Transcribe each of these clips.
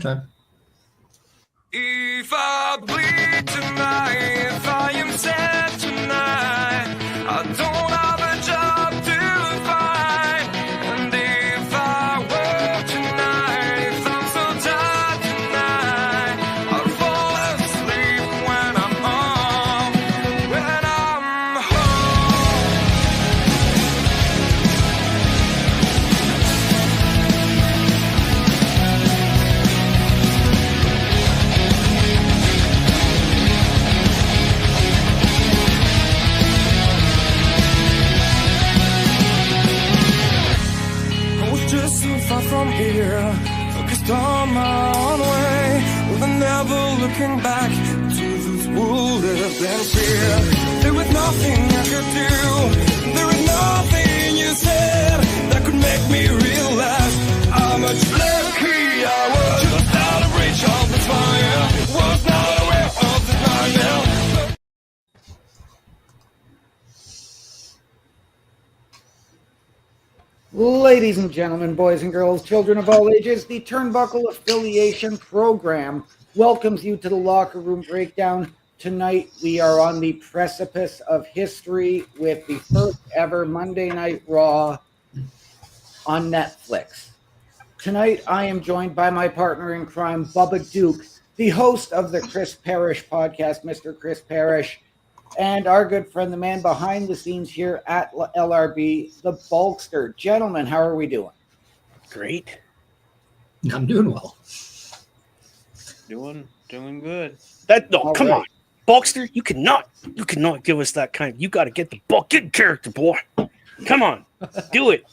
time. If I bleed tonight, if I am sad tonight, I don't have a job to find. And if I work tonight, if I'm so tired tonight, I'll fall asleep when I'm home, when I'm home. I was just so far from here, focused on my own way, with never looking back to this would have been fear. There was nothing I could do, there was nothing you said that could make me realize how much lucky I was. Just out of reach of the fire, was not aware of the denial. Ladies and gentlemen, boys and girls, children of all ages, the Turnbuckle Affiliation Program welcomes you to the Locker Room Breakdown. Tonight, we are on the precipice of history with the first ever Monday Night Raw on Netflix. Tonight, I am joined by my partner in crime, Bubba Duke, the host of the Chris Parrish podcast, Mr. Chris Parrish, and our good friend, the man behind the scenes here at LRB, the Bulkster. Gentlemen, how are we doing? Great. I'm doing well. Doing good. Come on. Bulkster, you cannot give us that kind. You got to get the bulk. Get in character, boy. Come on. Do it.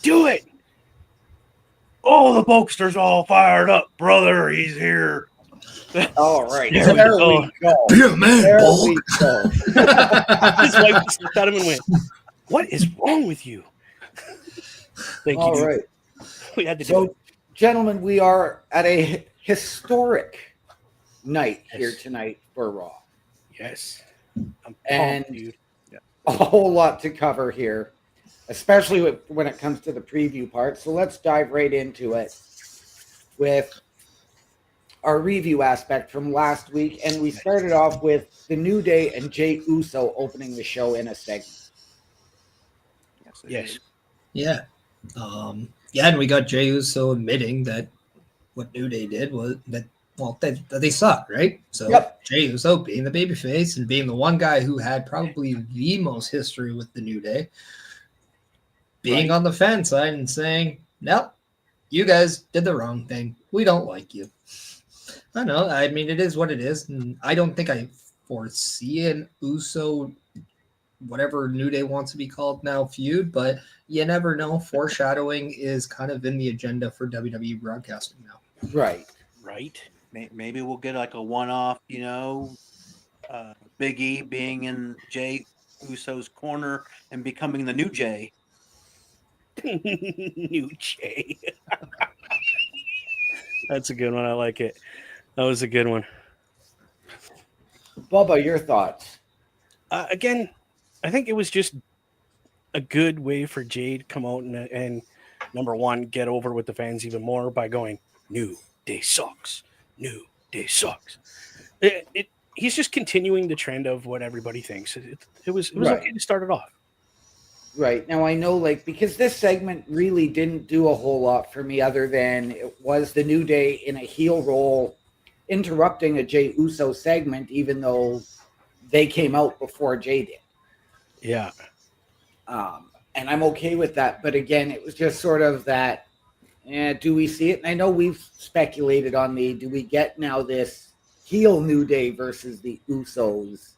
Do it. Oh, the Bulkster's all fired up, brother. He's here. All right. There we go. Be a man, There Bulk. we go. His wife just looked at him and went, "What is wrong with you?" Thank you. All dude. right. We had to do So, it. gentlemen, we are at a historic night Yes. here tonight for Raw. Yes. I'm And- pumped, dude. A whole lot to cover here, especially when it comes to the preview part. So let's dive right into it with our review aspect from last week. And we started off with The New Day and Jey Uso opening the show in a segment. Yes. Yeah. And we got Jey Uso admitting that what New Day did was that they suck, right? So Yep. Jey Uso being the babyface and being the one guy who had probably the most history with the New Day, being Right. on the fan side and saying, "No, you guys did the wrong thing. We don't like you." I know. I mean, it is what it is, and I don't think I foresee an Uso, whatever New Day wants to be called now, feud, but you never know. Foreshadowing is kind of in the agenda for WWE broadcasting now. Right. Right. Maybe we'll get like a one-off, Big E being in Jay Uso's corner and becoming the new Jay. New Jay. That's a good one. I like it. That was a good one. Bubba, your thoughts? Again, I think it was just a good way for Jay to come out and number one, get over with the fans even more by going, New Day sucks. New Day sucks. He's just continuing the trend of what everybody thinks. It was Right. okay to start it off. Right. Now, I know, because this segment really didn't do a whole lot for me other than it was the New Day in a heel role interrupting a Jey Uso segment, even though they came out before Jay did. Yeah. And I'm okay with that. But again, it was just sort of that, do we see it? And I know we've speculated on do we get now this heel New Day versus the Usos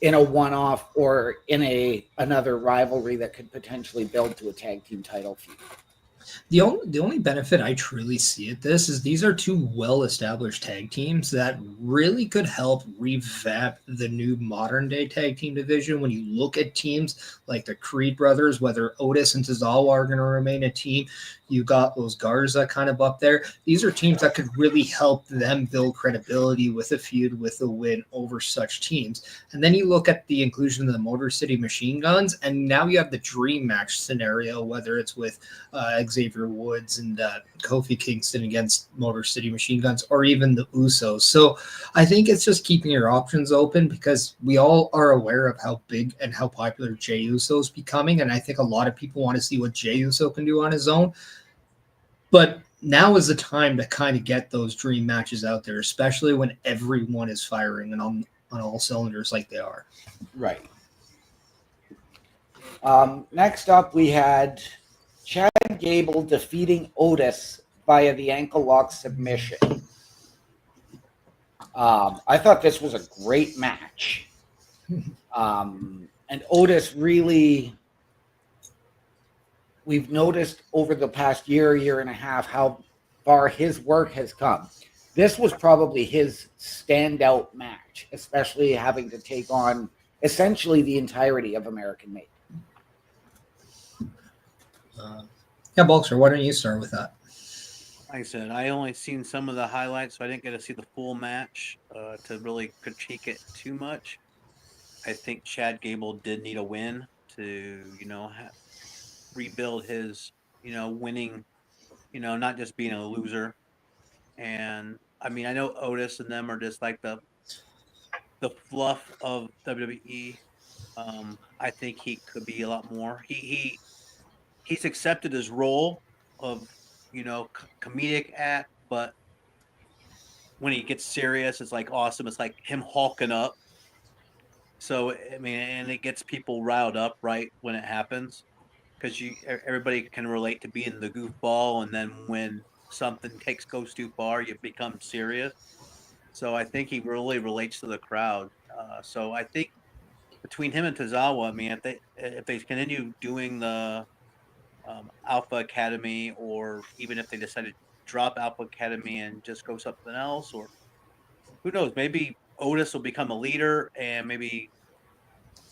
in a one-off or in another rivalry that could potentially build to a tag team title feud? The only benefit I truly see at this is these are two well-established tag teams that really could help revamp the new modern-day tag team division. When you look at teams like the Creed brothers, whether Otis and Tozawa are going to remain a team, you got those Garza kind of up there. These are teams that could really help them build credibility with a feud, with a win over such teams. And then you look at the inclusion of the Motor City Machine Guns, and now you have the dream match scenario, whether it's with like Xavier Woods and Kofi Kingston against Motor City Machine Guns, or even the Usos. So I think it's just keeping your options open, because we all are aware of how big and how popular Jey Uso is becoming. And I think a lot of people want to see what Jey Uso can do on his own. But now is the time to kind of get those dream matches out there, especially when everyone is firing and on all cylinders like they are. Right. Next up, we had Chad Gable defeating Otis via the ankle lock submission. I thought this was a great match. And Otis really, we've noticed over the past year and a half, how far his work has come. This was probably his standout match, especially having to take on essentially the entirety of American Made. Yeah, Bulkster, why don't you start with that? Like I said, I only seen some of the highlights, so I didn't get to see the full match to really critique it too much. I think Chad Gable did need a win to, rebuild his, winning, not just being a loser. And I mean, I know Otis and them are just like the fluff of WWE. I think he could be a lot more. He's accepted his role of, comedic act, but when he gets serious, it's like awesome. It's like him hulking up. So I mean, and it gets people riled up right when it happens, because everybody can relate to being the goofball, and then when something goes too far, you become serious. So I think he really relates to the crowd. So I think between him and Tozawa, I mean, if they continue doing the Alpha Academy, or even if they decide to drop Alpha Academy and just go something else, or who knows, maybe Otis will become a leader, and maybe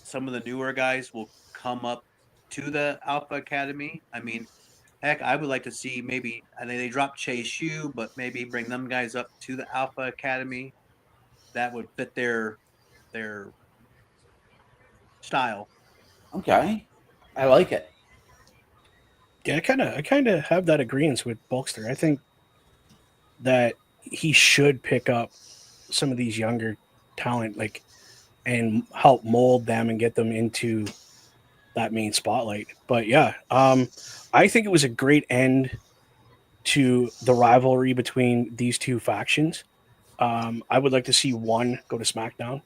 some of the newer guys will come up to the Alpha Academy. I mean, heck, I would like to see maybe, I think they dropped Chase U, but maybe bring them guys up to the Alpha Academy. That would fit their style. Okay. I like it. Yeah, I kind of have that agreement with Bulkster. I think that he should pick up some of these younger talent, like, and help mold them and get them into that main spotlight. But yeah, I think it was a great end to the rivalry between these two factions. I would like to see one go to SmackDown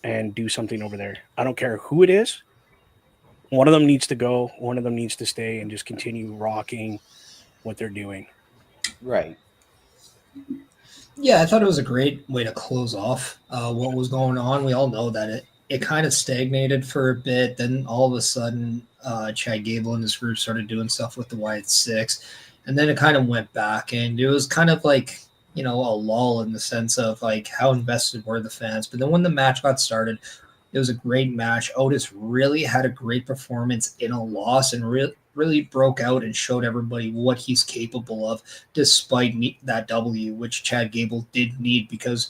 and do something over there. I don't care who it is. One of them needs to go. One of them needs to stay and just continue rocking what they're doing. Right. Yeah, I thought it was a great way to close off what was going on. We all know that it kind of stagnated for a bit. Then all of a sudden, Chad Gable and his group started doing stuff with the Wyatt Six. And then it kind of went back. And it was kind of like, a lull in the sense of like how invested were the fans. But then when the match got started, it was a great match. Otis really had a great performance in a loss, and really broke out and showed everybody what he's capable of, despite that W, which Chad Gable did need, because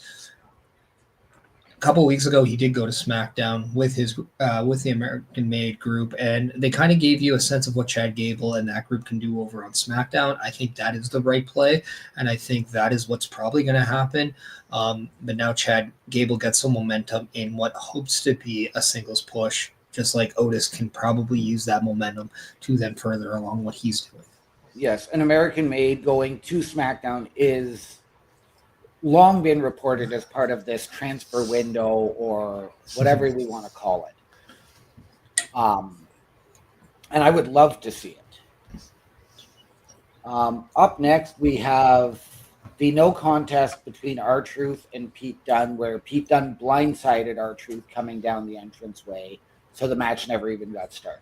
a couple of weeks ago he did go to SmackDown with the American Made group, and they kind of gave you a sense of what Chad Gable and that group can do over on SmackDown. I think that is the right play, and I think that is what's probably going to happen. But now Chad Gable gets some momentum in what hopes to be a singles push, just like Otis can probably use that momentum to then further along what he's doing. Yes, an American Made going to SmackDown is long been reported as part of this transfer window, or whatever we want to call it. And I would love to see it. Up next, we have the no contest between R-Truth and Pete Dunne, where Pete Dunne blindsided R-Truth coming down the entranceway, so the match never even got started.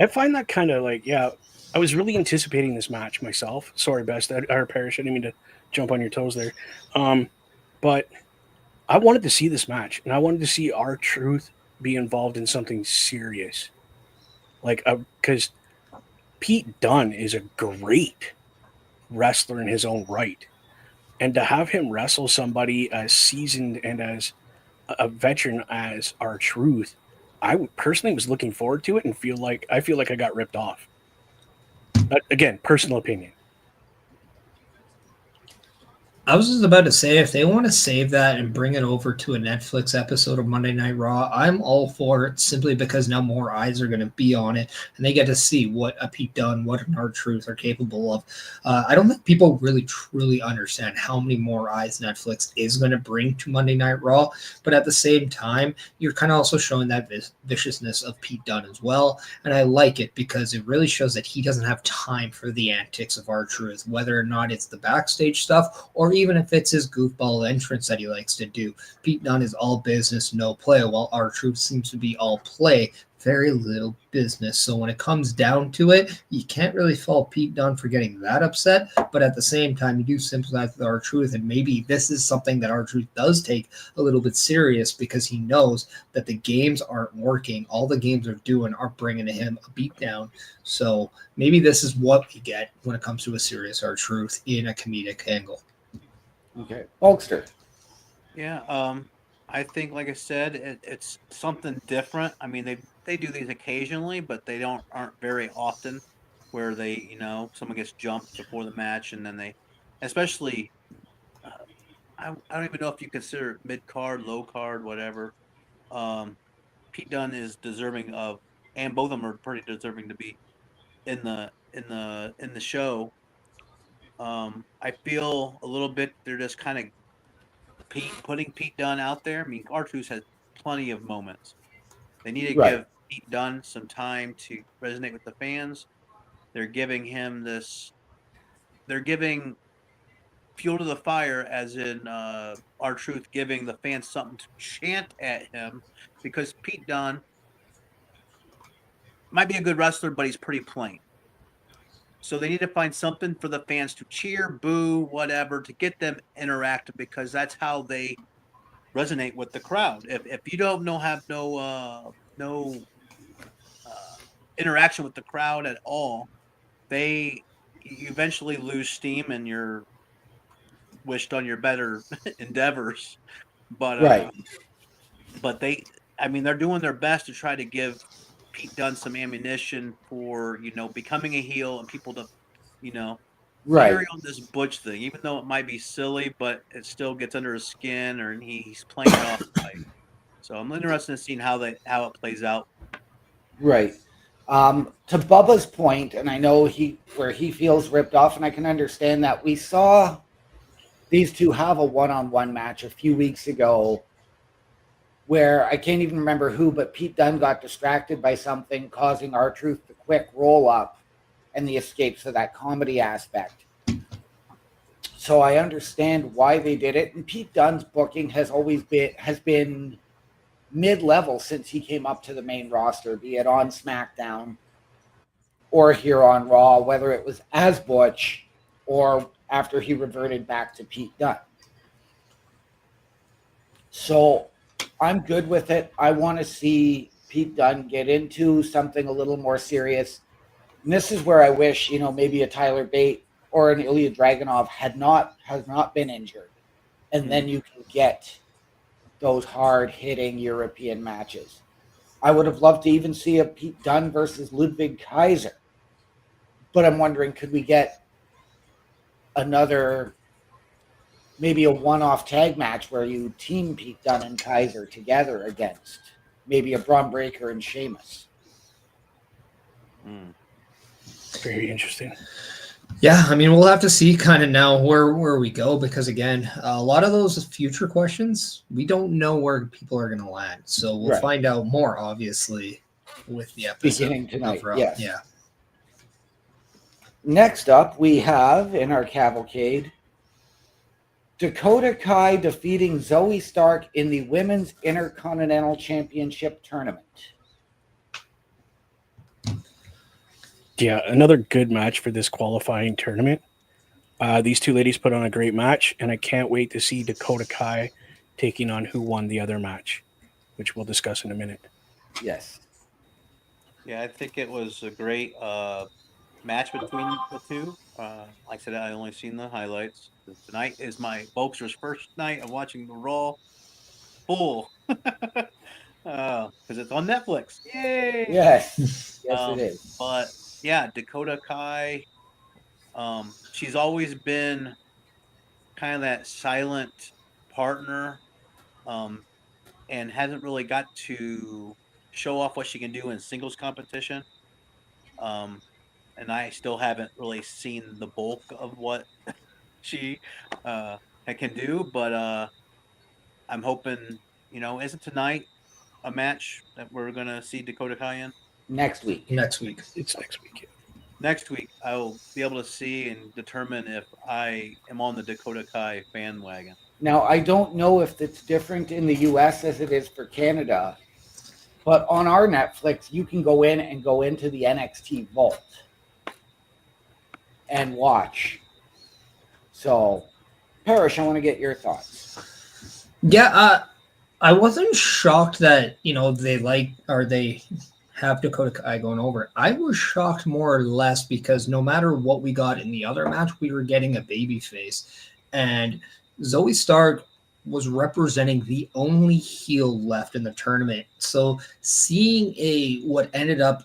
I find that kind of like, yeah, I was really anticipating this match myself. Sorry, Best, or Parrish, I didn't mean to jump on your toes there. But I wanted to see this match, and I wanted to see R-Truth be involved in something serious. Like, because Pete Dunne is a great wrestler in his own right. And to have him wrestle somebody as seasoned and as a veteran as R-Truth, personally was looking forward to it and feel like I got ripped off. But again, personal opinion. I was just about to say, if they want to save that and bring it over to a Netflix episode of Monday Night Raw, I'm all for it simply because now more eyes are going to be on it and they get to see what a Pete Dunne, what an R-Truth are capable of. I don't think people really truly understand how many more eyes Netflix is going to bring to Monday Night Raw, but at the same time, you're kind of also showing that viciousness of Pete Dunne as well, and I like it because it really shows that he doesn't have time for the antics of R-Truth, whether or not it's the backstage stuff or even if it's his goofball entrance that he likes to do. Pete Dunne is all business, no play, while R-Truth seems to be all play, very little business. So when it comes down to it, you can't really fault Pete Dunne for getting that upset, but at the same time, you do sympathize with R-Truth, and maybe this is something that R-Truth does take a little bit serious because he knows that the games aren't working. All the games are doing are bringing to him a beatdown. So maybe this is what we get when it comes to a serious R-Truth in a comedic angle. Okay. Hulkster. Yeah, I think, like I said, it's something different. I mean, they do these occasionally, but they aren't very often, where someone gets jumped before the match, and then especially, uh, I don't even know if you consider it mid card, low card, whatever. Um, Pete Dunne is deserving of, and both of them are pretty deserving to be in the show. I feel a little bit they're just kind of putting Pete Dunne out there. I mean, R-Truth has plenty of moments. They need to Right. give Pete Dunne some time to resonate with the fans. They're giving him this. They're giving fuel to the fire, as in R-Truth giving the fans something to chant at him, because Pete Dunne might be a good wrestler, but he's pretty plain. So they need to find something for the fans to cheer, boo, whatever, to get them interactive, because that's how they resonate with the crowd. If you don't know have no interaction with the crowd at all, they you eventually lose steam and you're wished on your better endeavors. But Right. but I mean, they're doing their best to try to give Pete Dunne some ammunition for becoming a heel and people to you know Right. carry on this Butch thing, even though it might be silly, but it still gets under his skin, or he's playing it off right. So I'm interested in seeing how it plays out. Right. To Bubba's point, and I know where he feels ripped off, and I can understand that. We saw these two have a one-on-one match a few weeks ago where I can't even remember who, but Pete Dunne got distracted by something, causing R-Truth to quick roll up and the escapes of that comedy aspect. So I understand why they did it. And Pete Dunne's booking has been mid-level since he came up to the main roster, be it on SmackDown or here on Raw, whether it was as Butch or after he reverted back to Pete Dunne. So I'm good with it. I want to see Pete Dunne get into something a little more serious. And this is where I wish, maybe a Tyler Bate or an Ilya Dragunov has not been injured. And then you can get those hard-hitting European matches. I would have loved to even see a Pete Dunne versus Ludwig Kaiser. But I'm wondering, could we get maybe a one-off tag match where you team Pete Dunne and Kaiser together against maybe a Braun Breaker and Sheamus? Very interesting. Yeah, I mean, we'll have to see kind of now where we go, because again, a lot of those future questions, we don't know where people are going to land. So we'll find out more, obviously, with the episode beginning tonight. Raw. Yes. Yeah. Next up, we have in our cavalcade Dakota Kai defeating Zoe Stark in the Women's Intercontinental Championship tournament. Yeah, another good match for this qualifying tournament. These two ladies put on a great match, and I can't wait to see Dakota Kai taking on who won the other match, which we'll discuss in a minute. Yes. Yeah, I think it was a great match between the two. Like I said, I only seen the highlights. Tonight is my Bulkster's first night of watching the Raw full. because it's on Netflix. Yay! Yes, yes, it is. But yeah, Dakota Kai. She's always been kind of that silent partner, um, and hasn't really got to show off what she can do in singles competition. Um, and I still haven't really seen the bulk of what she can do, but I'm hoping, isn't tonight a match that we're gonna see Dakota Kai in? Next week. Next week. It's next week. Next week, I'll be able to see and determine if I am on the Dakota Kai bandwagon. Now, I don't know if it's different in the US as it is for Canada, but on our Netflix, you can go in and go into the NXT vault and watch. So, Parrish, I want to get your thoughts. Yeah, I wasn't shocked that they have Dakota Kai going over. I was shocked more or less because no matter what we got in the other match, we were getting a babyface, and Zoe Stark was representing the only heel left in the tournament. So seeing what ended up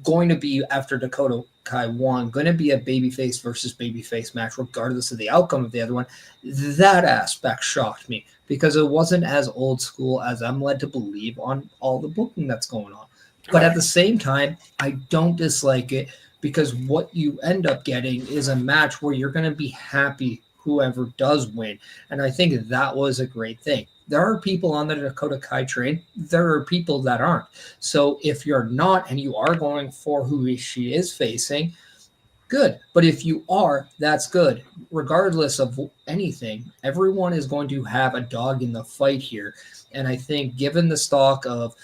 going to be after Dakota Kai won, going to be a babyface versus babyface match, regardless of the outcome of the other one. That aspect shocked me because it wasn't as old school as I'm led to believe on all the booking that's going on. But at the same time, I don't dislike it because what you end up getting is a match where you're going to be happy whoever does win. And I think that was a great thing. There are people on the Dakota Kai train. There are people that aren't. So if you're not and you are going for who she is facing, good. But if you are, that's good. Regardless of anything, everyone is going to have a dog in the fight here. And I think given the stock of,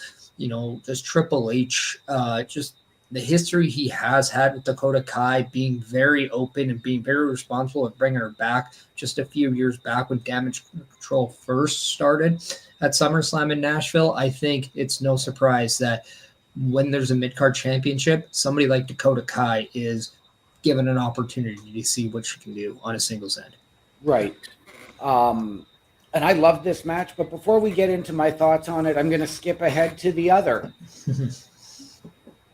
just Triple H, just the history he has had with Dakota Kai being very open and being very responsible at bringing her back just a few years back when Damage Control first started at SummerSlam in Nashville, I think it's no surprise that when there's a mid-card championship, somebody like Dakota Kai is given an opportunity to see what she can do on a singles end. Right. And I love this match, but before we get into my thoughts on it, I'm going to skip ahead to the other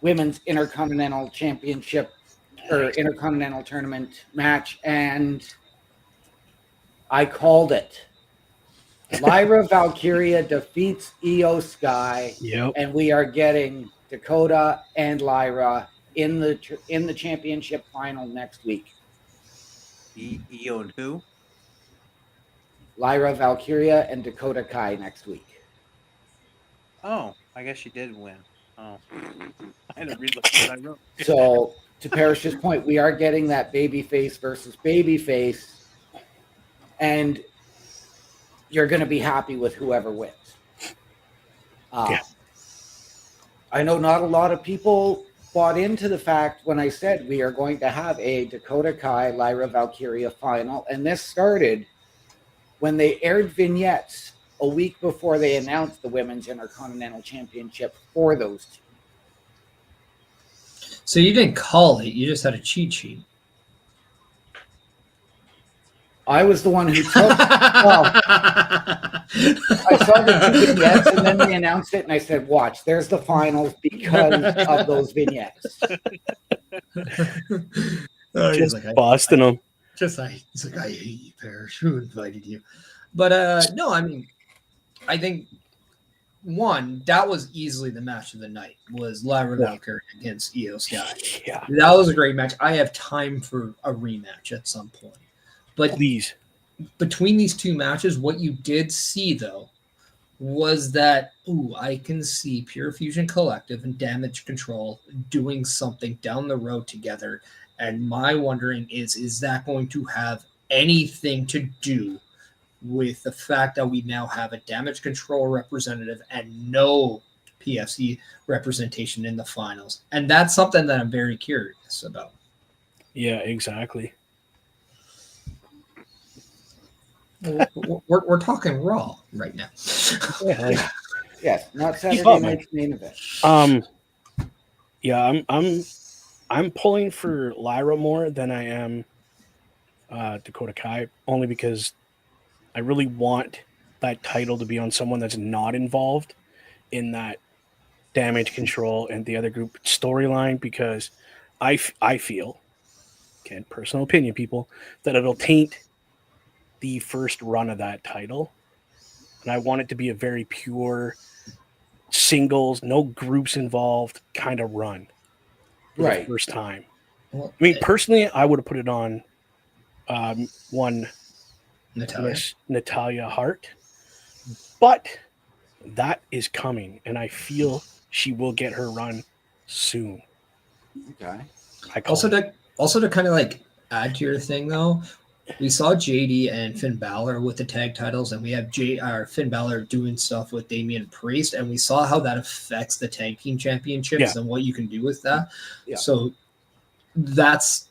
Women's Intercontinental Championship or Intercontinental Tournament match, and I called it. Lyra Valkyria defeats Io Sky, and we are getting Dakota and Lyra in the championship final next week. Io and who? Lyra Valkyria and Dakota Kai next week. Oh, I guess she did win. Oh, I didn't read what I wrote. So, to Parrish's point, we are getting that babyface versus babyface, and you're going to be happy with whoever wins. I know not a lot of people bought into the fact when I said we are going to have a Dakota Kai Lyra Valkyria final, and this started when they aired vignettes a week before they announced the Women's Intercontinental Championship for those two. So you didn't call it, you just had a cheat sheet. I was the one who took I saw the two vignettes and then they announced it and I said, watch, there's the finals because of those vignettes. Just busting them. He's like, I hate you, Parrish. Who invited you? But no, I mean, I think one, that was easily the match of the night, was Lyra Valkyria against Io Sky. Yeah. That was a great match. I have time for a rematch at some point. But please, between these two matches, what you did see, though, was that, I can see Pure Fusion Collective and Damage Control doing something down the road together. And my wondering is that going to have anything to do with the fact that we now have a Damage Control representative and no PFC representation in the finals? And that's something that I'm very curious about. Yeah, exactly. We're talking Raw right now. Yes, not Saturday night's main event. Yeah, I'm pulling for Lyra more than I am Dakota Kai, only because I really want that title to be on someone that's not involved in that Damage Control and the other group storyline, because I feel, again, personal opinion, people, that it'll taint the first run of that title. And I want it to be a very pure singles, no groups involved kind of run for the Right. first time. Well, I mean, personally, I would have put it on one Natalia. Miss Natalia Hart, but that is coming, and I feel she will get her run soon. Okay. I call it. Also to kind of like add to your thing though, we saw JD and Finn Balor with the tag titles, and we have Finn Balor doing stuff with Damian Priest, and we saw how that affects the tag team championships Yeah. and what you can do with that. Yeah. So that's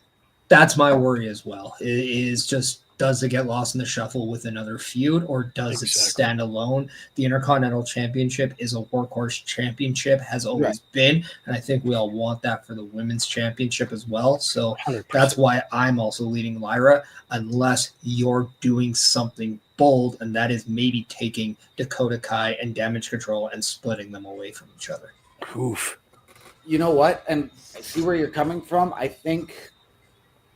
my worry as well. It is just, does it get lost in the shuffle with another feud, or does it stand alone? The Intercontinental Championship is a workhorse championship, has always been, and I think we all want that for the Women's Championship as well. So 100%. that's why I'm also leading Lyra, unless you're doing something bold, and that is maybe taking Dakota Kai and Damage Control and splitting them away from each other. Oof. You know what? And I see where you're coming from. I think,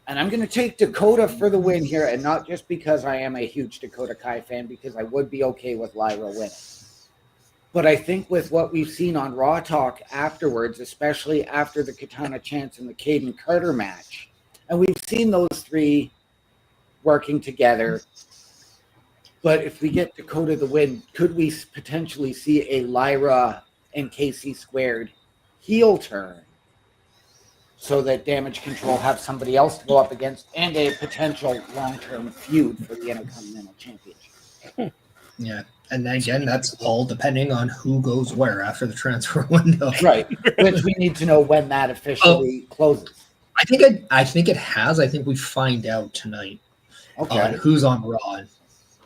and I'm going to take Dakota for the win here, and not just because I am a huge Dakota Kai fan, because I would be okay with Lyra winning. But I think with what we've seen on Raw Talk afterwards, especially after the Katana Chance and the Caden Carter match, and we've seen those three working together. But if we get Dakota the win, could we potentially see a Lyra and KC squared heel turn, so that Damage Control have somebody else to go up against, and a potential long-term feud for the Intercontinental Championship? Yeah. And then again, that's all depending on who goes where after the transfer window. Right. Which we need to know when that officially closes. I think it has. I think we find out tonight on who's on Raw.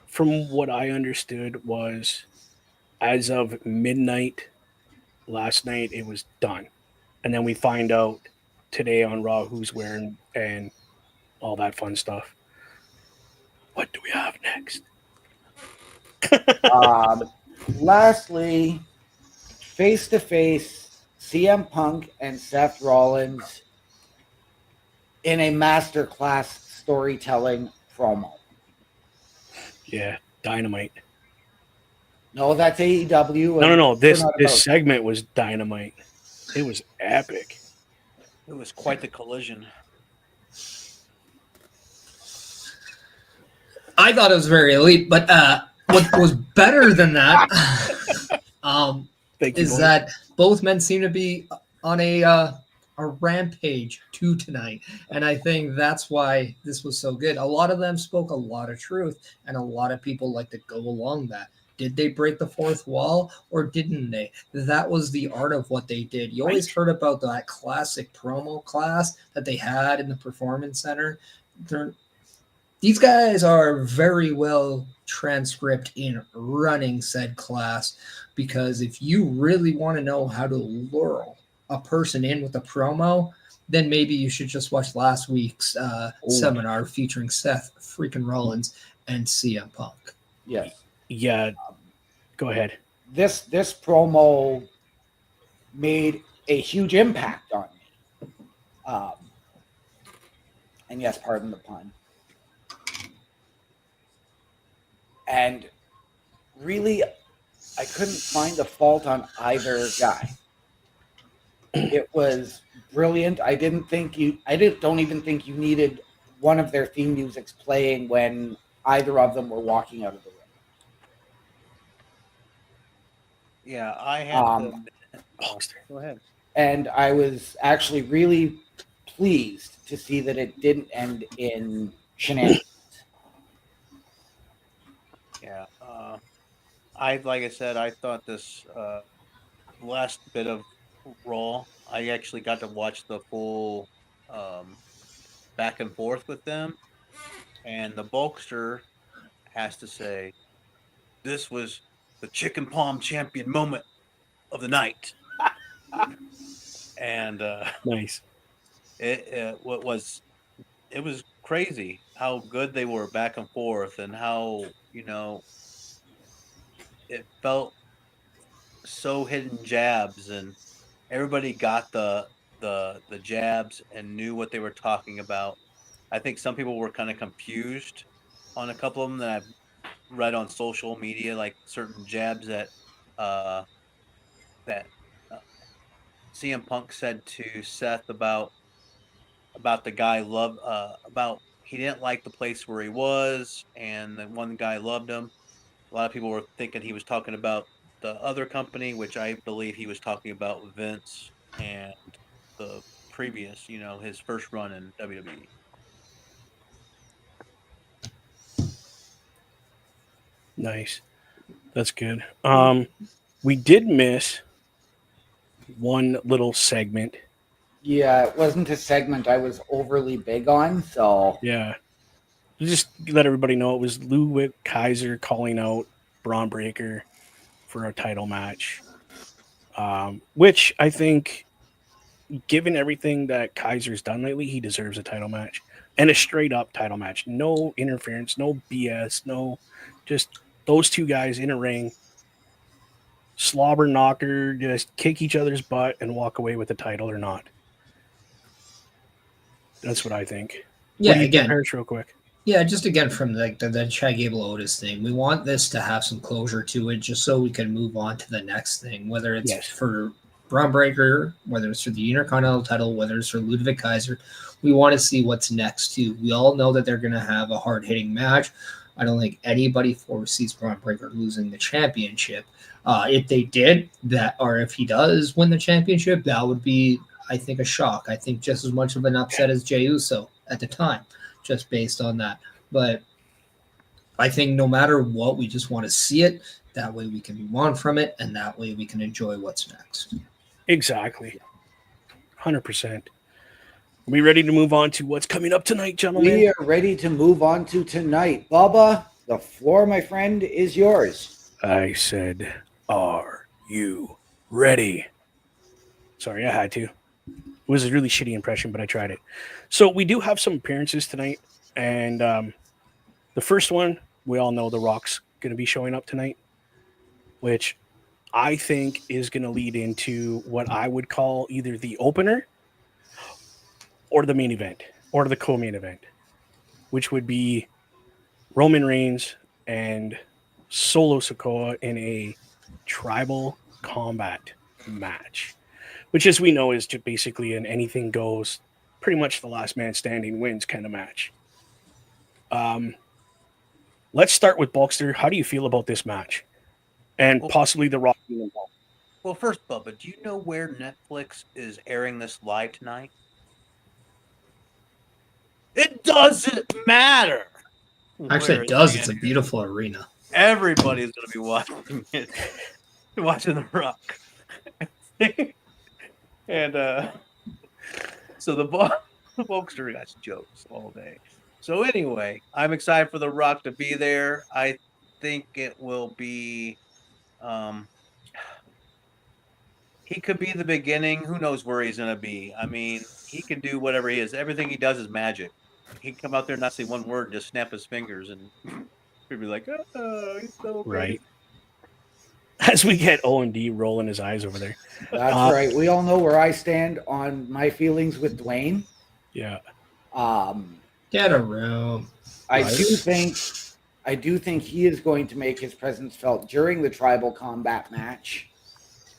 From what I understood was, as of midnight last night, it was done. And then we find out today on Raw who's wearing and all that fun stuff. What do we have next? Lastly, face-to-face, CM Punk and Seth Rollins in a masterclass storytelling promo. Yeah, Dynamite. No, that's AEW. No. This segment was Dynamite. It was epic. It was quite the collision. I thought it was very elite, but what was better than that is that both men seem to be on a rampage tonight, and I think that's why this was so good. A lot of them spoke a lot of truth, and a lot of people like to go along that. Did they break the fourth wall or didn't they? That was the art of what they did. You always heard about that classic promo class that they had in the Performance Center. These guys are very well transcript in running said class, because if you really want to know how to lure a person in with a promo, then maybe you should just watch last week's seminar featuring Seth freaking Rollins and CM Punk. Yes. Yeah. Go ahead. This promo made a huge impact on me. And yes, pardon the pun. And really, I couldn't find a fault on either guy. It was brilliant. I don't even think you needed one of their theme musics playing when either of them were walking out of the room. Yeah, I had go ahead. And I was actually really pleased to see that it didn't end in shenanigans. Yeah, like I said, I thought this last bit of Raw, I actually got to watch the full back and forth with them, and the Bulkster has to say, this was the chicken palm champion moment of the night. And nice. It was crazy how good they were back and forth, and how it felt so hidden jabs, and everybody got the jabs and knew what they were talking about. I think some people were kind of confused on a couple of them that I've read on social media, like certain jabs uh, that uh, CM Punk said to Seth about the guy about he didn't like the place where he was, and the one guy loved him. A lot of people were thinking he was talking about the other company, which I believe he was talking about Vince and the previous, his first run in WWE. Nice. That's good. We did miss one little segment. Yeah, it wasn't a segment I was overly big on, so Yeah. Just let everybody know it was Ludwig Kaiser calling out Braun Breaker for a title match. Which I think, given everything that Kaiser's done lately, he deserves a title match. And a straight up title match. No interference, no BS, no, just those two guys in a ring, slobber knocker, just kick each other's butt and walk away with the title or not. That's what I think. What Yeah, do you think, again, Parrish, real quick? yeah, just again from like the Chad Gable Otis thing, we want this to have some closure to it, just so we can move on to the next thing, whether it's Yes. for Braun Breaker, whether it's for the Intercontinental title, whether it's for Ludwig Kaiser. We want to see what's next too. We all know that they're going to have a hard hitting match. I don't think anybody foresees Braun Breaker losing the championship. If they did that, or if he does win the championship, that would be, I think, a shock. I think just as much of an upset as Jey Uso at the time, just based on that. But I think no matter what, we just want to see it. That way we can move on from it, and that way we can enjoy what's next. Exactly. 100%. Are we ready to move on to what's coming up tonight, gentlemen? we are ready to move on to tonight. Bubba, the floor, my friend, is yours. I said, are you ready? Sorry, I had to. It was a really shitty impression, but I tried it. So we do have some appearances tonight. And the first one, we all know The Rock's going to be showing up tonight, which I think is going to lead into what I would call either the opener or the main event or the co-main event, which would be Roman Reigns and Solo Sikoa in a tribal combat match, which, as we know, is just basically an anything goes, pretty much the last man standing wins kind of match. Let's start with Bulkster. How do you feel about this match? And possibly The Rock being involved? Well, first, Bubba, do you know where Netflix is airing this live tonight? It doesn't matter. Actually, it does. It's a beautiful arena. Everybody's going to be watching it, watching The Rock. And so the Bulkster got jokes all day. So anyway, I'm excited for The Rock to be there. I think it will be he could be the beginning. Who knows where he's going to be? I mean, he can do whatever he is. Everything he does is magic. He can come out there and not say one word, just snap his fingers, and people be like, "Oh, he's so great." Right. As we get O&D rolling his eyes over there. That's right. We all know where I stand on my feelings with Dwayne. Yeah. Get a room. I do think he is going to make his presence felt during the tribal combat match.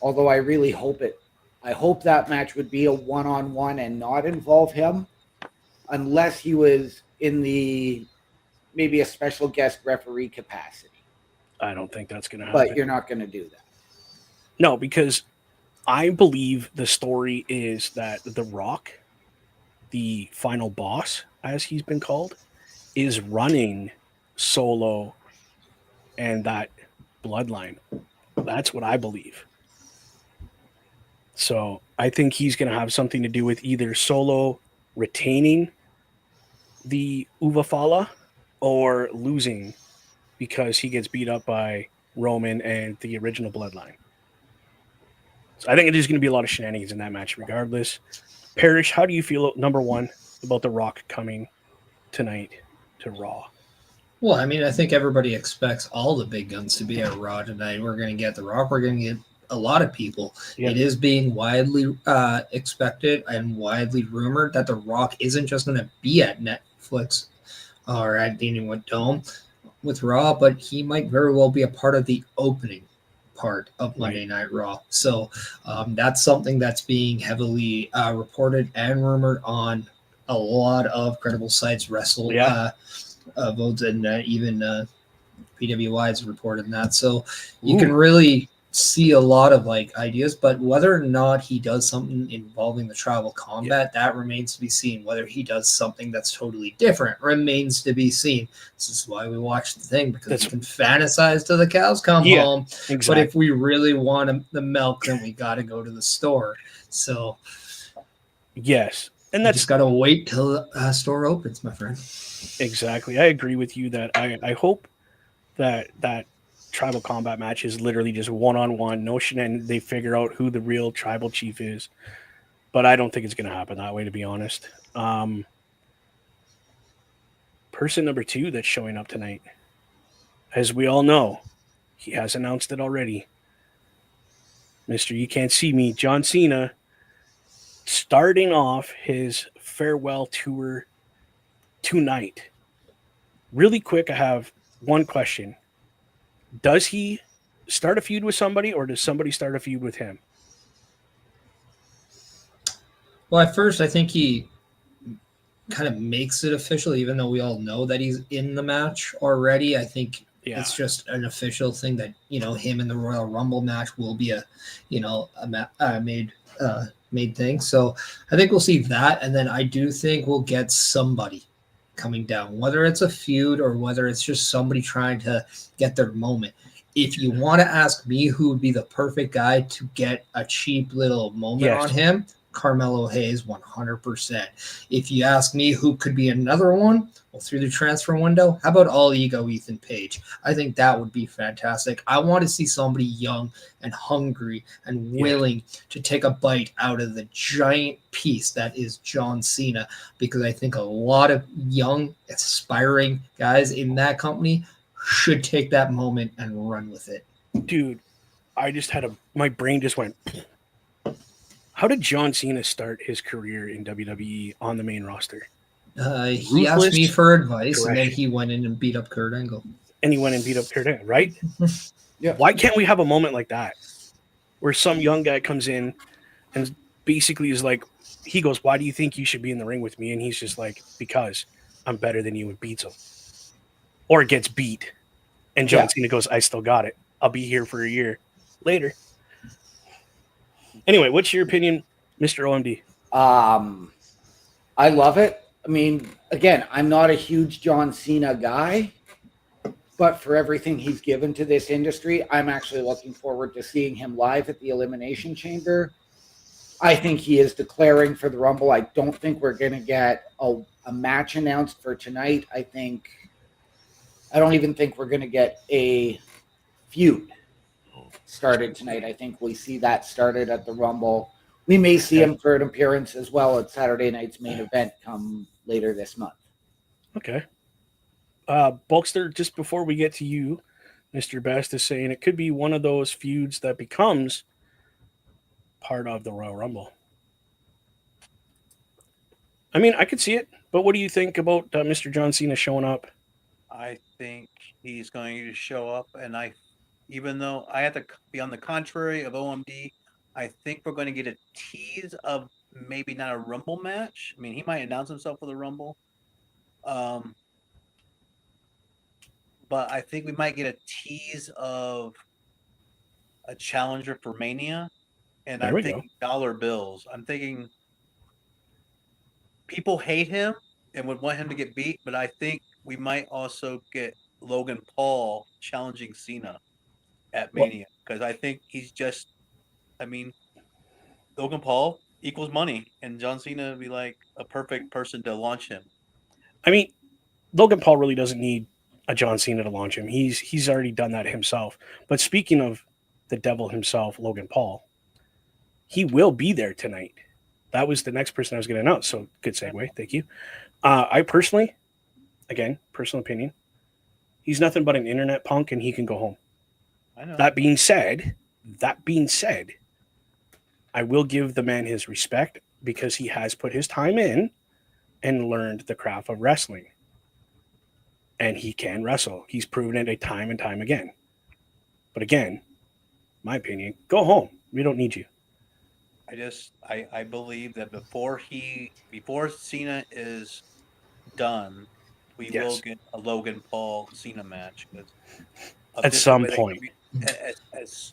Although I really hope it. I hope that match would be a one-on-one and not involve him, unless he was in the maybe a special guest referee capacity. I don't think that's going to happen. But you're not going to do that. No, because I believe the story is that The Rock, the final boss, as he's been called, is running Solo and that bloodline. That's what I believe. So I think he's going to have something to do with either Solo retaining the Uvafala or losing because he gets beat up by Roman and the original bloodline. So I think there's going to be a lot of shenanigans in that match regardless. Parrish, how do you feel, number one, about The Rock coming tonight to Raw? Well, I mean, I think everybody expects all the big guns to be at Raw tonight. We're going to get The Rock. We're going to get a lot of people. Yeah. It is being widely expected and widely rumored that The Rock isn't just going to be at Netflix or at the New Dome with Raw, but he might very well be a part of the opening part of Monday Night Raw. So that's something that's being heavily reported and rumored on a lot of credible sites, Wrestle votes, and even PWI has reported that. So you can really see a lot of like ideas, but whether or not he does something involving the tribal combat, that remains to be seen. Whether he does something that's totally different remains to be seen. This is why we watch the thing, because we can fantasize till the cows come home. Exactly. But if we really want the milk, then we got to go to the store. So yes, and that's just got to wait till the store opens, my friend. Exactly. I agree with you that I hope that tribal combat match is literally just one-on-one, no shenanigans. They figure out who the real tribal chief is, but I don't think it's going to happen that way, to be honest. Person number 2 that's showing up tonight, as we all know, he has announced it already. Mr. You Can't See Me, John Cena, starting off his farewell tour tonight. Really quick, I have one question. Does he start a feud with somebody, or does somebody start a feud with him? Well, at first, I think he kind of makes it official, even though we all know that he's in the match already. I think it's just an official thing that, him in the Royal Rumble match will be made thing. So I think we'll see that. And then I do think we'll get somebody coming down, whether it's a feud or whether it's just somebody trying to get their moment. If you want to ask me who would be the perfect guy to get a cheap little moment on him, Carmelo Hayes, 100%. If you ask me who could be another one, well, through the transfer window, how about All Ego Ethan Page? I think that would be fantastic. I want to see somebody young and hungry and willing to take a bite out of the giant piece that is John Cena, because I think a lot of young, aspiring guys in that company should take that moment and run with it. Dude, I just had my brain just went. How did John Cena start his career in WWE on the main roster? He asked me for advice, and then he went in and beat up Kurt Angle. Right? Yeah. Why can't we have a moment like that, where some young guy comes in and basically is like, he goes, "Why do you think you should be in the ring with me?" And he's just like, "Because I'm better than you," and beats him, or gets beat, and John Cena goes, "I still got it. I'll be here for a year later." Anyway, what's your opinion, Mr. OMD? I love it. I mean, again, I'm not a huge John Cena guy, but for everything he's given to this industry, I'm actually looking forward to seeing him live at the Elimination Chamber. I think he is declaring for the Rumble. I don't think we're going to get a match announced for tonight. I don't even think we're going to get a feud started tonight. I think we see that started at the Rumble. We may see him for an appearance as well at Saturday night's main event come later this month. Okay. Bulkster, just before we get to you, Mr. Best is saying it could be one of those feuds that becomes part of the Royal Rumble. I mean, I could see it, but what do you think about Mr. John Cena showing up? I think he's going to show up, and even though I have to be on the contrary of OMD, I think we're going to get a tease of maybe not a Rumble match. I mean, he might announce himself for the Rumble. But I think we might get a tease of a challenger for Mania. And I'm thinking dollar bills. I'm thinking people hate him and would want him to get beat, but I think we might also get Logan Paul challenging Cena at Mania, because I think he's just, Logan Paul equals money, and John Cena would be like a perfect person to launch him. I mean, Logan Paul really doesn't need a John Cena to launch him. He's already done that himself. But speaking of the devil himself, Logan Paul, he will be there tonight. That was the next person I was going to announce. So good segue. Thank you. I personally, again, personal opinion, he's nothing but an internet punk, and he can go home. I know. That being said, That being said, I will give the man his respect because he has put his time in and learned the craft of wrestling. And he can wrestle. He's proven it time and time again. But again, my opinion, go home. We don't need you. I believe that before Cena is done, we will Yes. get a Logan Paul Cena match because At some point. as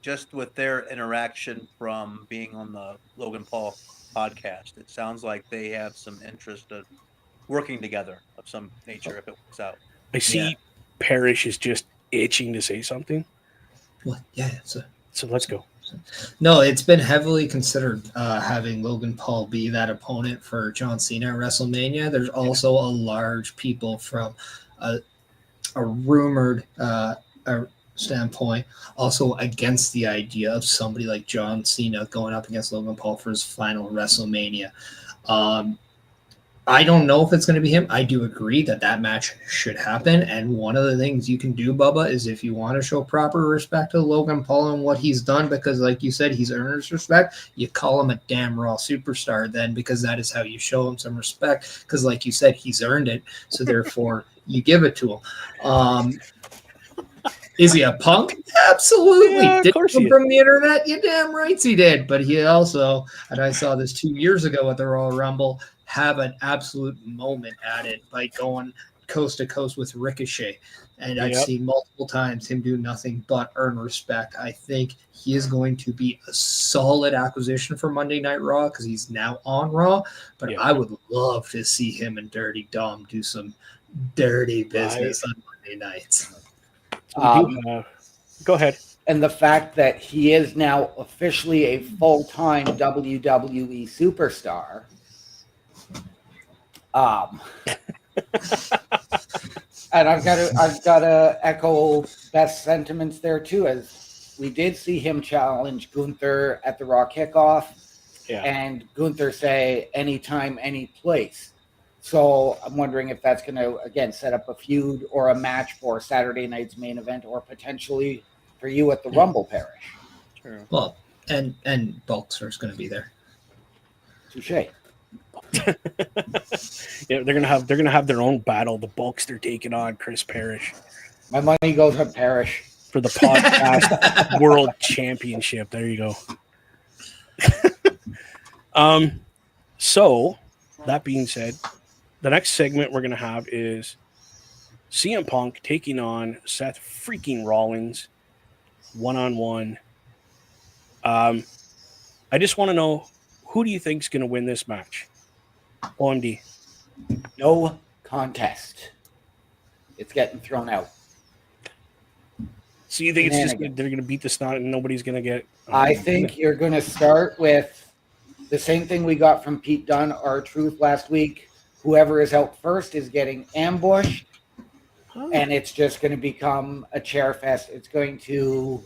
just with their interaction from being on the Logan Paul podcast, it sounds like they have some interest of working together of some nature if it works out. I see Parrish is just itching to say something. What? Yeah. So let's go. No, it's been heavily considered having Logan Paul be that opponent for John Cena at WrestleMania. There's also a large people from a rumored standpoint also against the idea of somebody like John Cena going up against Logan Paul for his final WrestleMania. I don't know if it's going to be him. I do agree that match should happen. And one of the things you can do, Bubba, is if you want to show proper respect to Logan Paul and what he's done, because like you said, he's earned his respect, you call him a damn Raw superstar then, because that is how you show him some respect. Because like you said, he's earned it. So therefore, you give it to him. Is he a punk? Absolutely. Yeah, Did he come from the internet? You damn right he did. But he also, and I saw this 2 years ago at the Royal Rumble, have an absolute moment at it by going coast to coast with Ricochet. And I've seen multiple times him do nothing but earn respect. I think he is going to be a solid acquisition for Monday Night Raw because he's now on Raw. But I would love to see him and Dirty Dom do some dirty business on Monday nights. Go ahead. And the fact that he is now officially a full-time WWE superstar. And I've got to echo Beth's sentiments there too, as we did see him challenge Gunther at the Raw kickoff, and Gunther say anytime, any place. So I'm wondering if that's going to again set up a feud or a match for Saturday night's main event, or potentially for you at the Rumble, Parish. True. Well, and Bulkster's going to be there. Touché. They're gonna have their own battle. The Bulkster taking on Chris Parrish. My money goes on Parrish for the podcast World Championship. There you go. So that being said, the next segment we're gonna have is CM Punk taking on Seth freaking Rollins 1-on-1. I just want to know, who do you think is going to win this match? OMD. No contest. It's getting thrown out. So you think it's just they're going to beat the snot and nobody's going to get... I think you're going to start with the same thing we got from Pete Dunne, R-Truth last week. Whoever is out first is getting ambushed, and it's just going to become a chair fest. It's going to...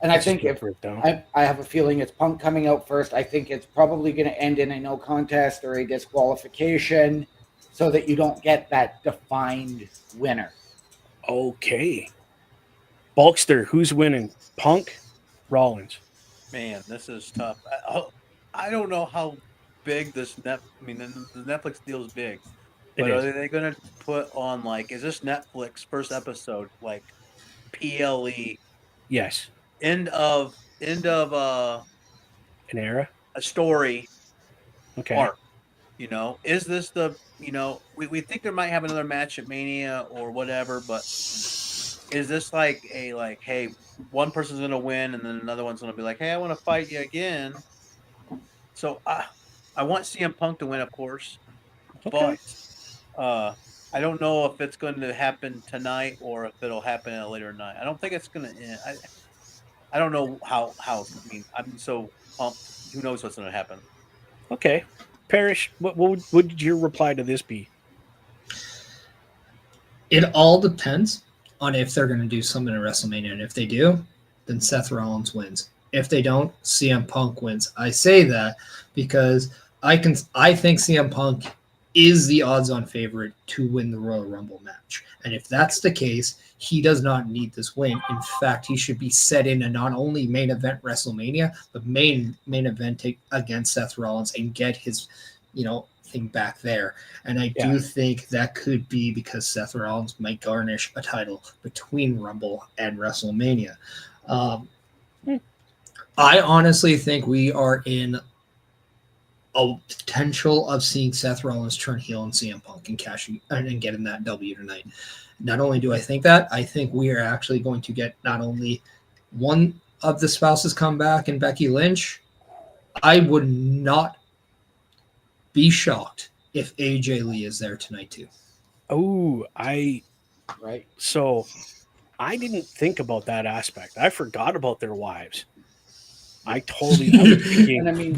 And I think I have a feeling it's Punk coming out first. I think it's probably going to end in a no contest or a disqualification so that you don't get that defined winner. Okay. Bulkster, who's winning? Punk? Rollins? Man, this is tough. I don't know how big this the Netflix deal is big. But are they going to put on, like, is this Netflix first episode, like, PLE? Yes. End of an era, a story, arc. Is this the we think there might have another match at Mania or whatever, but is this like hey, one person's gonna win and then another one's gonna be like, hey, I want to fight you again. So I want CM Punk to win, of course, but I don't know if it's going to happen tonight or if it'll happen at a later night. I don't think it's gonna end. I don't know how. I mean, I'm so pumped. Who knows what's going to happen? Okay, Parrish, what would your reply to this be? It all depends on if they're going to do something at WrestleMania, and if they do, then Seth Rollins wins. If they don't, CM Punk wins. I say that because I think CM Punk is the odds-on favorite to win the Royal Rumble match. And if that's the case, he does not need this win. In fact, he should be set in a not only main event WrestleMania, but main event against Seth Rollins and get his, thing back there. And I do think that could be because Seth Rollins might garnish a title between Rumble and WrestleMania. I honestly think we are in a potential of seeing Seth Rollins turn heel and CM Punk and cashing and getting that W tonight. Not only do I think that, I think we are actually going to get not only one of the spouses come back and Becky Lynch. I would not be shocked if AJ Lee is there tonight too. Oh, Right. So I didn't think about that aspect. I forgot about their wives. I was thinking, And I mean,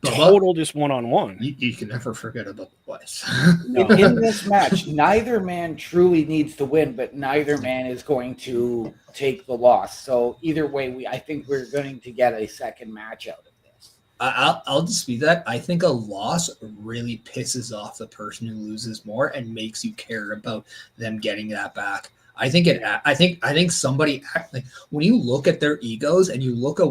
total just one-on-one. You can never forget about the wives. in this match, neither man truly needs to win, but neither man is going to take the loss. So either way, I think we're going to get a second match out of this. I'll dispute that. I think a loss really pisses off the person who loses more and makes you care about them getting that back. I think somebody, like, when you look at their egos and you look at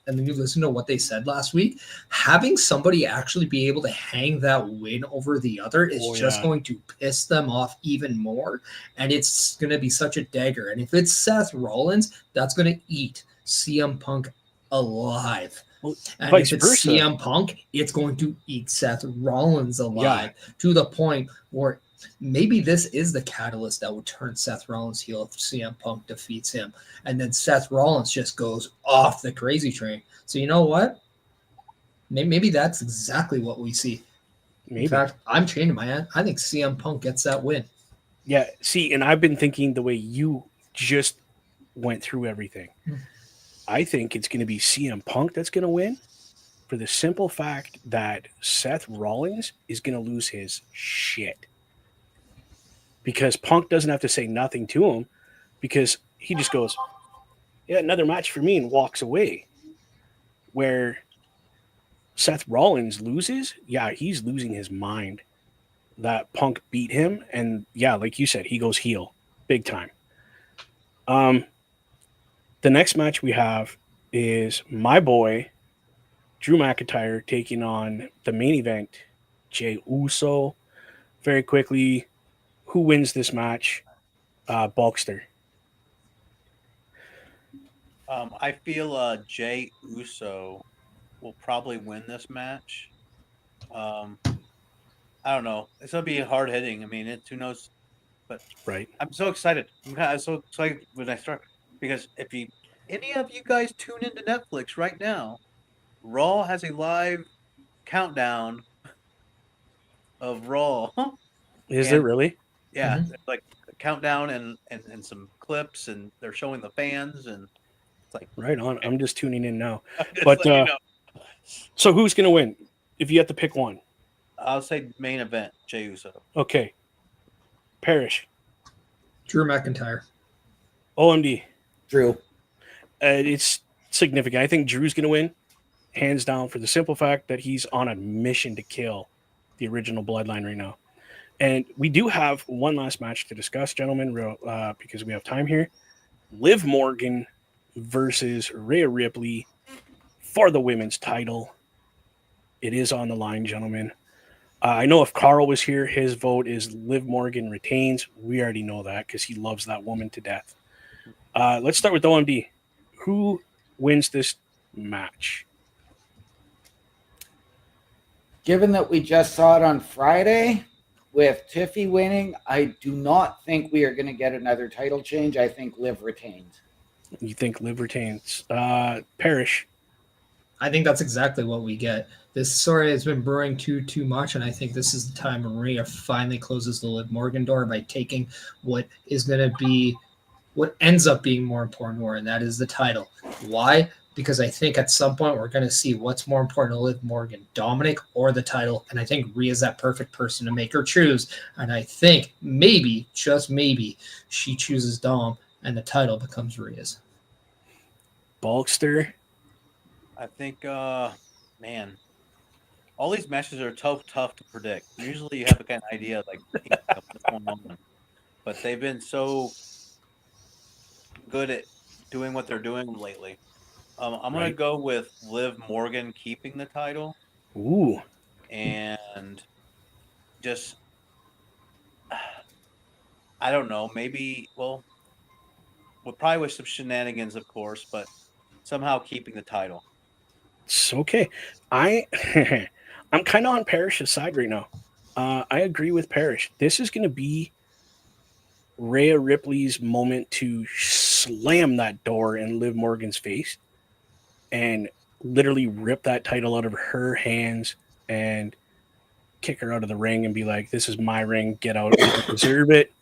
and then you listen to what they said last week, having somebody actually be able to hang that win over the other is going to piss them off even more. And it's going to be such a dagger. And if it's Seth Rollins, that's going to eat CM Punk alive. And if it's CM Punk, it's going to eat Seth Rollins alive to the point where maybe this is the catalyst that would turn Seth Rollins heel if CM Punk defeats him. And then Seth Rollins just goes off the crazy train. So you know what? Maybe that's exactly what we see. Maybe. In fact, I'm changing my end. I think CM Punk gets that win. Yeah, see, and I've been thinking the way you just went through everything. I think it's going to be CM Punk that's going to win for the simple fact that Seth Rollins is going to lose his shit. Because Punk doesn't have to say nothing to him because he just goes, yeah, another match for me, and walks away. Where Seth Rollins loses, he's losing his mind that Punk beat him. And like you said, he goes heel big time. The next match we have is my boy, Drew McIntyre, taking on the main event, Jey Uso. Very quickly, who wins this match? Bulkster. I feel Jey Uso will probably win this match. I don't know. It's going to be hard hitting. I mean, who knows? But I'm so excited. I'm so excited when I start. Because if any of you guys tune into Netflix right now, Raw has a live countdown of Raw. Is there really? Yeah, like a countdown and some clips, and they're showing the fans, and it's like right on. I'm just tuning in now. But so who's going to win? If you have to pick one, I'll say main event, Jey Uso. Okay. Parrish. Drew McIntyre. OMD. Drew. It's significant. I think Drew's going to win, hands down, for the simple fact that he's on a mission to kill the original Bloodline right now. And we do have one last match to discuss, gentlemen, because we have time here. Liv Morgan versus Rhea Ripley for the women's title. It is on the line, gentlemen. I know if Carl was here, his vote is Liv Morgan retains. We already know that because he loves that woman to death. Let's start with OMD. Who wins this match? Given that we just saw it on Friday with Tiffy winning, I do not think we are going to get another title change. I think Liv retains. You think Liv retains? Parrish. I think that's exactly what we get. This story has been brewing too much, and I think this is the time Maria finally closes the Liv Morgan door by taking what ends up being more important to her, and that is the title. Why? Because I think at some point we're going to see what's more important to Liv Morgan, Dominic or the title, and I think Rhea's that perfect person to make her choose, and I think maybe, just maybe, she chooses Dom, and the title becomes Rhea's. Bulkster. I think, all these matches are tough to predict. Usually, you have a kind of idea like what's going on, but they've been so good at doing what they're doing lately. I'm gonna Right. go with Liv Morgan keeping the title Ooh. and just I don't know, maybe probably with some shenanigans, of course, but somehow keeping the title. It's okay. I I'm kind of on Parrish's side right now. I agree with Parrish. This is going to be Rhea Ripley's moment to slam that door in Liv Morgan's face and literally rip that title out of her hands and kick her out of the ring and be like, "This is my ring. Get out. You don't deserve it."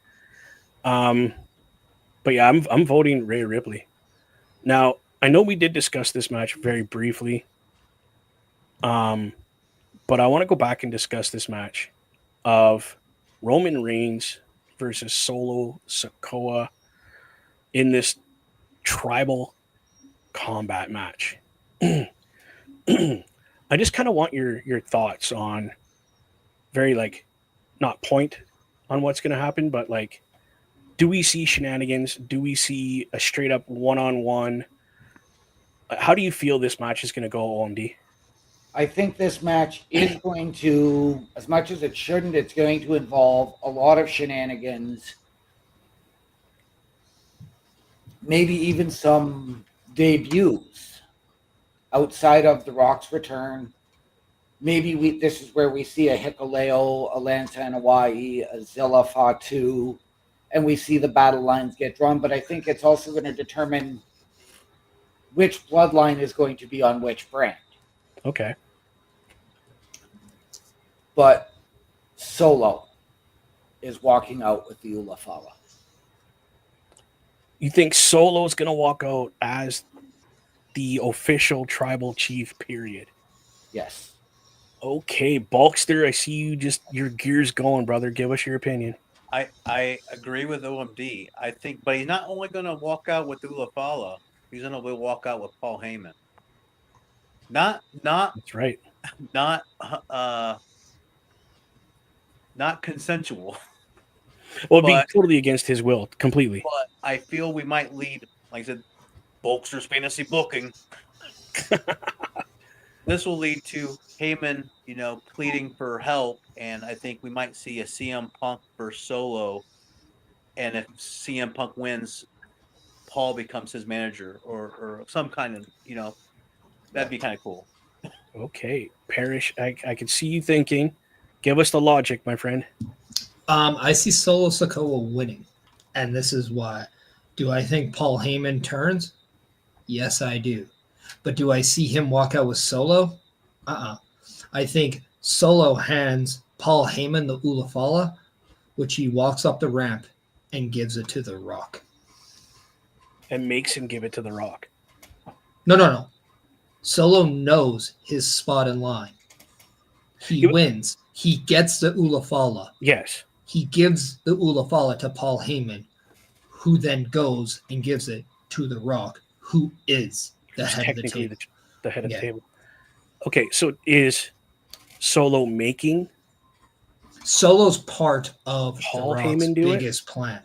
But yeah, I'm voting Rhea Ripley. Now I know we did discuss this match very briefly. But I want to go back and discuss this match of Roman Reigns versus Solo Sikoa in this tribal combat match. I just kind of want your thoughts on very like not point on what's going to happen, but like, do we see shenanigans? Do we see a straight up one-on-one? How do you feel this match is going to go, OMD? I think this match is going to, as much as it shouldn't, it's going to involve a lot of shenanigans. Maybe even some debuts outside of The Rock's return. Maybe this is where we see a Hikuleo, a Lanta and Hawaii, a Zilla Fatu, and we see the battle lines get drawn. But I think it's also going to determine which bloodline is going to be on which brand. Okay. But Solo is walking out with the Ulafala. You think Solo's going to walk out as the official tribal chief, period? Yes. Okay, Bulkster, I see you just your gears going, brother. Give us your opinion. I agree with OMD. I think, but he's not only going to walk out with Ulafala, he's going to walk out with Paul Heyman. Not That's right. not consensual. Well, it'd be totally against his will, completely. But I feel we might lead, like I said, Bulkster's fantasy booking. This will lead to Heyman, pleading for help, and I think we might see a CM Punk versus Solo. And if CM Punk wins, Paul becomes his manager, or some kind of, that'd be kind of cool. Okay, Parrish, I can see you thinking. Give us the logic, my friend. I see Solo Sikoa winning, and this is why. Do I think Paul Heyman turns? Yes, I do. But do I see him walk out with Solo? I think Solo hands Paul Heyman the Ulafala, which he walks up the ramp and gives it to The Rock. And makes him give it to The Rock. No. Solo knows his spot in line. He wins. He gets the Ulafala. Yes. He gives the Ulafala to Paul Heyman, who then goes and gives it to The Rock, who is the head of the table. The head of the table. Okay, so is Solo making Solo's part of Paul The Rock's Heyman do biggest plan?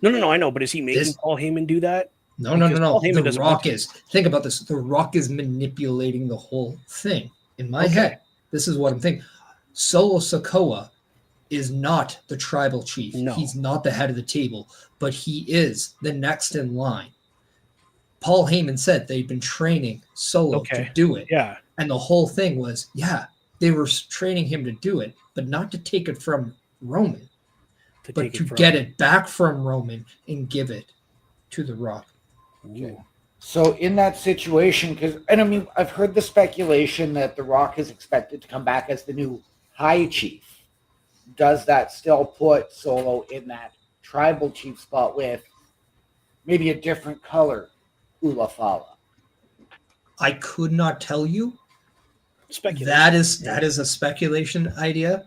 No. I know, but is he making Paul Heyman do that? No. The Rock is. Think about this. The Rock is manipulating the whole thing. In my head, this is what I'm thinking. Solo Sikoa is not the tribal chief. No. He's not the head of the table, but he is the next in line. Paul Heyman said they'd been training Solo to do it. Yeah. And the whole thing was, they were training him to do it, but not to take it from Roman, but to get it back from Roman and give it to The Rock. Okay. So in that situation, I've heard the speculation that The Rock is expected to come back as the new High Chief. Does that still put Solo in that tribal chief spot with maybe a different color Ulafala? I could not tell you. Speculation. That is a speculation idea.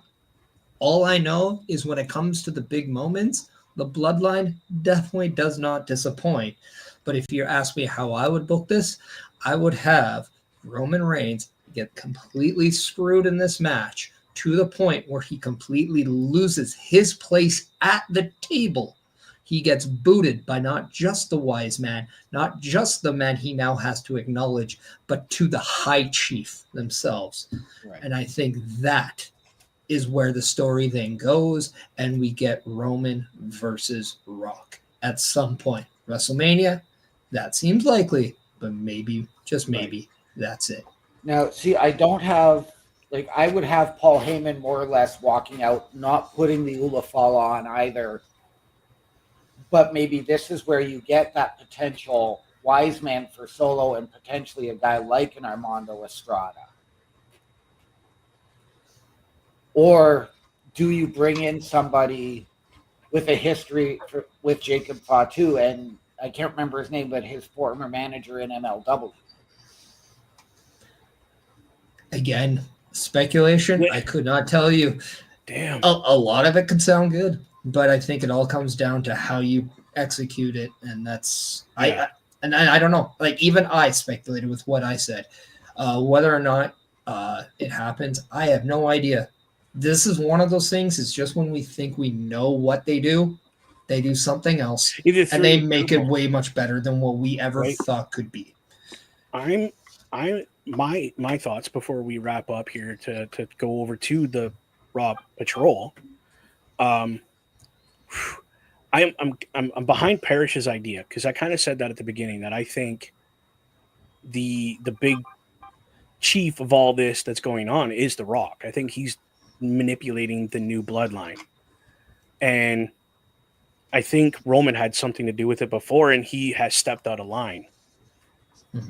All I know is when it comes to the big moments, the bloodline definitely does not disappoint. But if you ask me how I would book this, I would have Roman Reigns get completely screwed in this match to the point where he completely loses his place at the table. He gets booted by not just the wise man, not just the man he now has to acknowledge, but to the high chief themselves. Right. And I think that is where the story then goes, and we get Roman versus Rock at some point. WrestleMania, that seems likely, but maybe, just maybe, that's it. Now, see, I don't have, like, I would have Paul Heyman more or less walking out, not putting the Ulafala on either. But maybe this is where you get that potential wise man for Solo and potentially a guy like an Armando Estrada. Or do you bring in somebody with a history with Jacob Fatu, and I can't remember his name, but his former manager in MLW? Again, speculation. I could not tell you. Damn. A lot of it could sound good, but I think it all comes down to how you execute it, and that's I don't know. Like, even I speculated with what I said. Whether or not it happens, I have no idea. This is one of those things. It's just when we think we know what they do something else, and they make it way much better than what we ever thought could be. My thoughts before we wrap up here to go over to the Raw Patrol. I'm behind Parrish's idea, because I kind of said that at the beginning, that I think the big chief of all this that's going on is The Rock. I think he's manipulating the new bloodline, and I think Roman had something to do with it before, and he has stepped out of line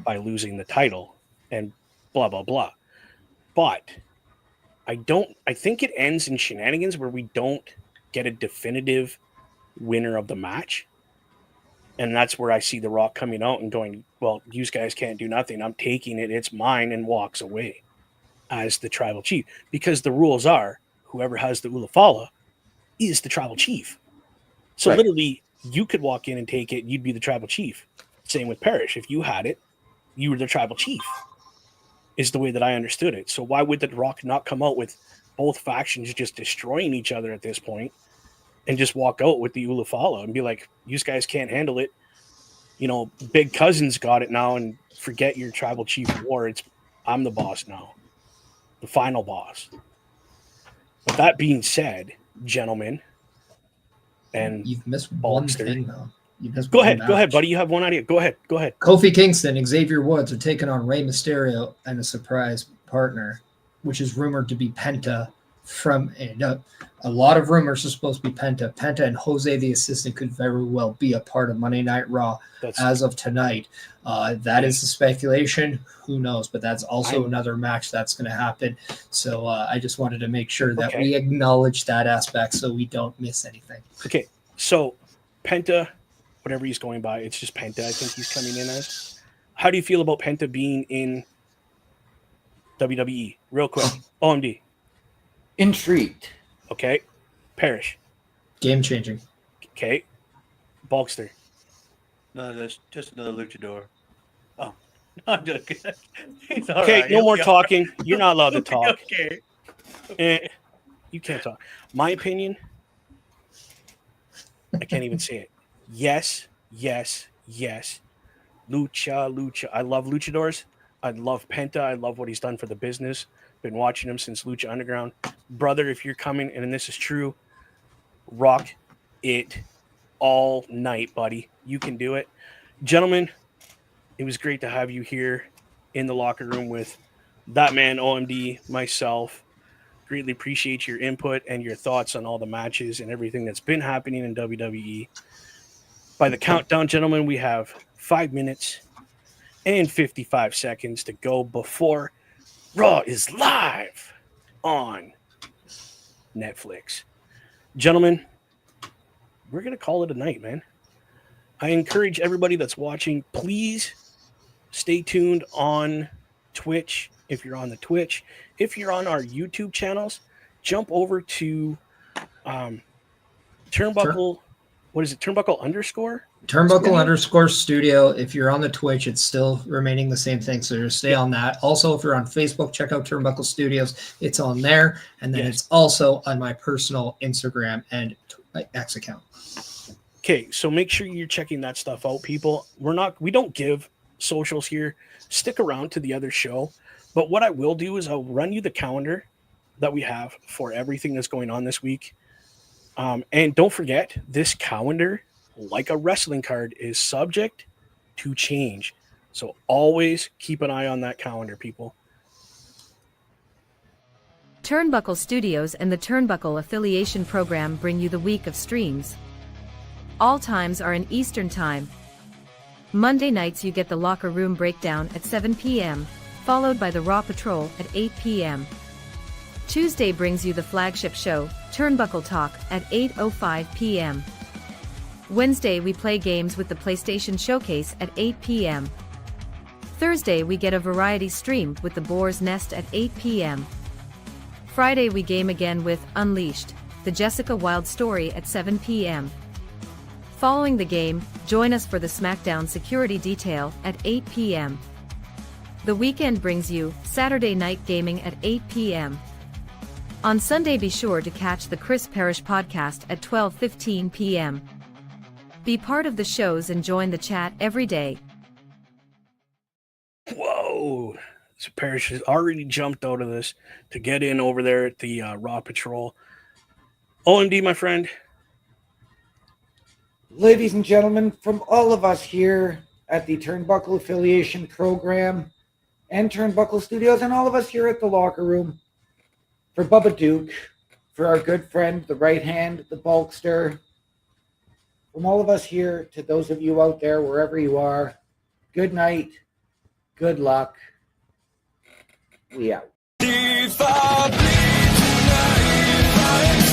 by losing the title and blah blah blah. But I think it ends in shenanigans where we don't get a definitive winner of the match. And that's where I see The Rock coming out and going, well, you guys can't do nothing. I'm taking it. It's mine, and walks away as the tribal chief. Because the rules are, whoever has the Ulafala is the tribal chief. So literally, you could walk in and take it. You'd be the tribal chief. Same with Parrish. If you had it, you were the tribal chief, is the way that I understood it. So why would The Rock not come out with both factions just destroying each other at this point and just walk out with the Ulafala and be like, you guys can't handle it. You know, Big Cousin's got it now, and forget your tribal chief war. I'm the boss now, the final boss. But that being said, gentlemen, and you've missed one thing, though. Go ahead, buddy. You have one idea. Go ahead. Kofi Kingston, Xavier Woods are taking on Rey Mysterio and a surprise partner, which is rumored to be Penta. A lot of rumors are supposed to be Penta. Penta and Jose the Assistant could very well be a part of Monday Night Raw as of tonight. That is the speculation. Who knows? But that's also another match that's going to happen. So I just wanted to make sure that we acknowledge that aspect so we don't miss anything. Okay, so Penta, whatever he's going by, it's just Penta. I think he's coming in as. How do you feel about Penta being in WWE? Real quick, OMD. Intrigued. Okay. Parrish. Game changing. Okay. Bulkster. No, that's just another luchador. Oh, I'm joking. Okay, no more talking. You're not allowed to talk. Okay. You can't talk. My opinion, I can't even say it. Yes. Lucha. I love luchadors. I love Penta. I love what he's done for the business. Been watching him since Lucha Underground. Brother, if you're coming, and this is true, rock it all night, buddy. You can do it. Gentlemen, it was great to have you here in the locker room with that man, OMD, myself. Greatly appreciate your input and your thoughts on all the matches and everything that's been happening in WWE. By the countdown, gentlemen, we have 5 minutes and 55 seconds to go before Raw is live on Netflix. Gentlemen, we're going to call it a night, man. I encourage everybody that's watching, please stay tuned on Twitch. If you're on the Twitch, if you're on our YouTube channels, jump over to Turnbuckle. What is it? Turnbuckle _ Turnbuckle_studio. If you're on the Twitch, it's still remaining the same thing. So just stay on that. Also, if you're on Facebook, check out Turnbuckle Studios. It's on there. And then it's also on my personal Instagram and X account. Okay, so make sure you're checking that stuff out, people. We don't give socials here. Stick around to the other show. But what I will do is I'll run you the calendar that we have for everything that's going on this week. And don't forget, this calendar, like a wrestling card, is subject to change. So always keep an eye on that calendar, people. Turnbuckle Studios and the Turnbuckle Affiliation Program bring you the week of streams. All times are in Eastern Time. Monday nights you get the Locker Room Breakdown at 7 p.m., followed by the Raw Patrol at 8 p.m. Tuesday brings you the flagship show, Turnbuckle Talk, at 8:05 p.m. Wednesday we play games with the PlayStation Showcase at 8 p.m. Thursday we get a variety stream with the Boar's Nest at 8 p.m. Friday we game again with Unleashed, the Jessica Wilde story at 7 p.m. Following the game, join us for the SmackDown Security Detail at 8 p.m. The weekend brings you Saturday Night Gaming at 8 p.m. On Sunday be sure to catch the Chris Parrish podcast at 12:15 p.m. Be part of the shows and join the chat every day. Whoa! So Parrish has already jumped out of this to get in over there at the Raw Patrol. OMD, my friend. Ladies and gentlemen, from all of us here at the Turnbuckle Affiliation Program and Turnbuckle Studios, and all of us here at the Locker Room, for Bubba Duke, for our good friend, the right hand, the Bulkster, from all of us here to those of you out there, wherever you are, good night, good luck. We out. If I bleed tonight, if I